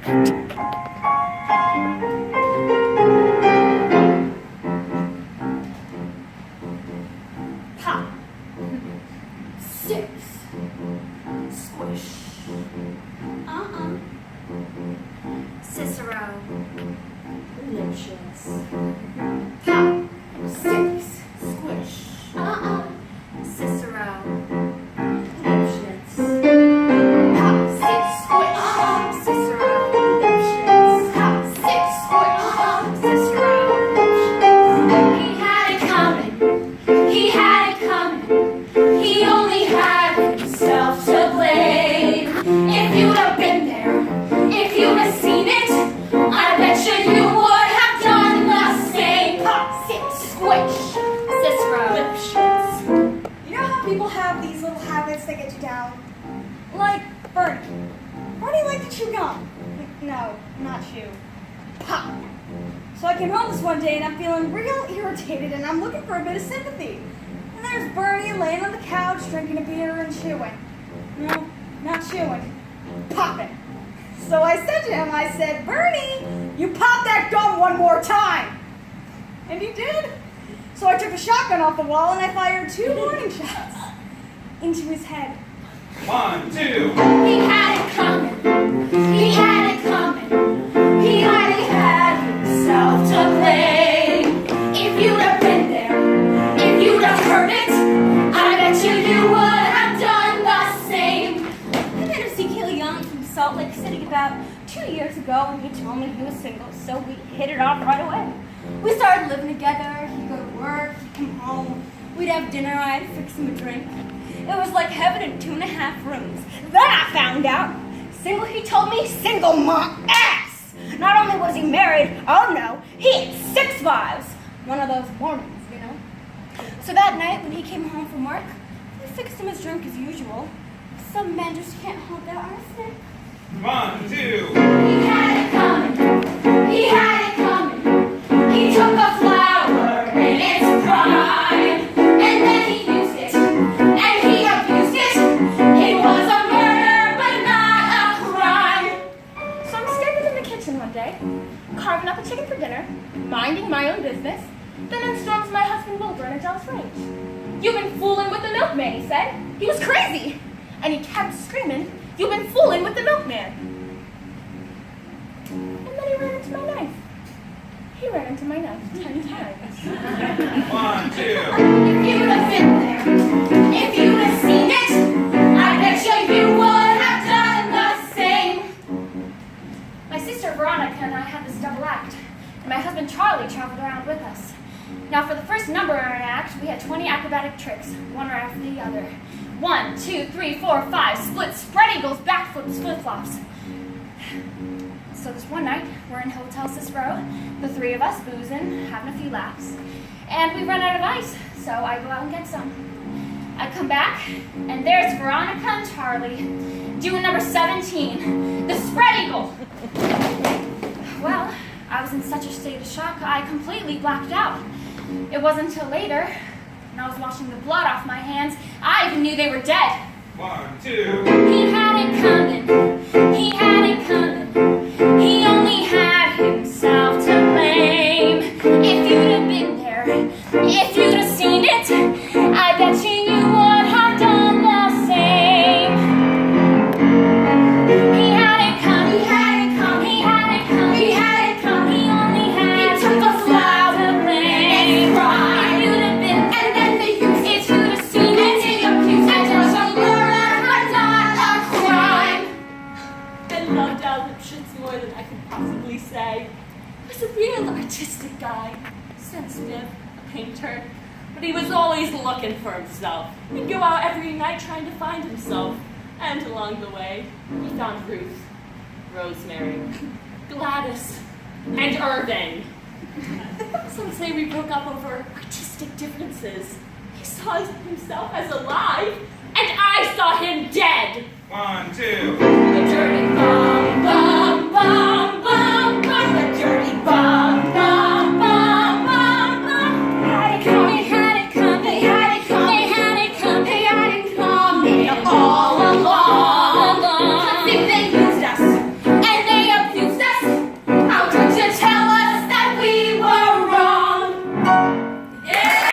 Pop. 6. Squish. Cicero. Lipshits. Pop. 6. Squish. Cicero. Lipshits. Pop. 6. Squish. Cicero. Lipshits. Pop. 6. Squish. Cicero. He had it coming. He had it coming. He only had himself to blame. If you'd have been there, if you'd have seen it, I bet you would have done the same. Pop, 6, squish. Cicero. Lipshits. You know how people have these little habits that get you down? Like Bernie. Bernie liked to chew gum. No, not chew. Pop. So I came home this one day and I'm feeling real irritated and I'm looking for a bit of sympathy. And there's Bernie laying on the couch drinking a beer and chewing. No, not chewing. Popping. So I said to him, I said, Bernie, you pop that gum one more time. And he did. So I took a shotgun off the wall and I fired 2 warning shots into his head. 1, 2. He had it coming. He had it coming. He only had himself to blame. If you'd have been there, if you'd have heard it, I bet you would have done the same. I met Ezekiel Young from Salt Lake City about 2 years ago, and he told me he was single, so we hit it off right away. We started living together. He'd go to work, he'd come home, we'd have dinner, I'd fix him a drink. It was like heaven in 2.5 rooms. Then I found out, single, he told me, single my ass. Not only was he married, oh no, he had 6 wives. One of those Mormons, you know. So that night when he came home from work, I fixed him his drink as usual. Some men just can't hold their arsenic. 1, 2. He had it coming. He had it coming. He took a flower in its prime, and then he used it, and he abused it. It was a murder, but not a crime. So I'm standing in the kitchen one day, carving up a chicken for dinner, minding my own business. Then in storms my husband Wilbur in a jealous rage. You've been fooling with the milkman, he said. He was crazy. And he kept screaming, you've been fooling with the milkman. And then he ran into my knife. He ran into my knife 10 times. 1, 2. If you'd have been there, if you'd have seen it, I bet you would have done the same. My sister Veronica and I had this double act, and my husband Charlie traveled around with us. Now for the first number in our act, we had 20 acrobatic tricks, one right after the other. 1, 2, 3, 4, 5, splits, spread eagles, backflips, flip-flops. So this one night, we're in Hotel Cicero, the 3 of us boozing, having a few laughs, and we run out of ice, so I go out and get some. I come back, and there's Veronica and Charlie doing number 17, the spread eagle. Well, I was in such a state of shock, I completely blacked out. It wasn't until later, when I was washing the blood off my hands, I even knew they were dead. 1, 2. He had it coming. He had it coming. He only had himself to blame. If you'd have been there, if you'd have seen it, I bet you would have done the same. He had it coming. He had it coming. He had it coming. He had it coming. He only had. He took a flower to blame. If you'd have been, and then they used it. If you'd have seen it, they abused it. It was a murder, but not a crime. I loved Al Lipschitz more than I could possibly say. He was a real artistic guy, sensitive, a painter, but he was always looking for himself. He'd go out every night trying to find himself, and along the way, he found Ruth, Rosemary, Gladys, and Irving. Some say we broke up over artistic differences. He saw himself as alive, and I saw him dead. 1, 2. The dirty bomb.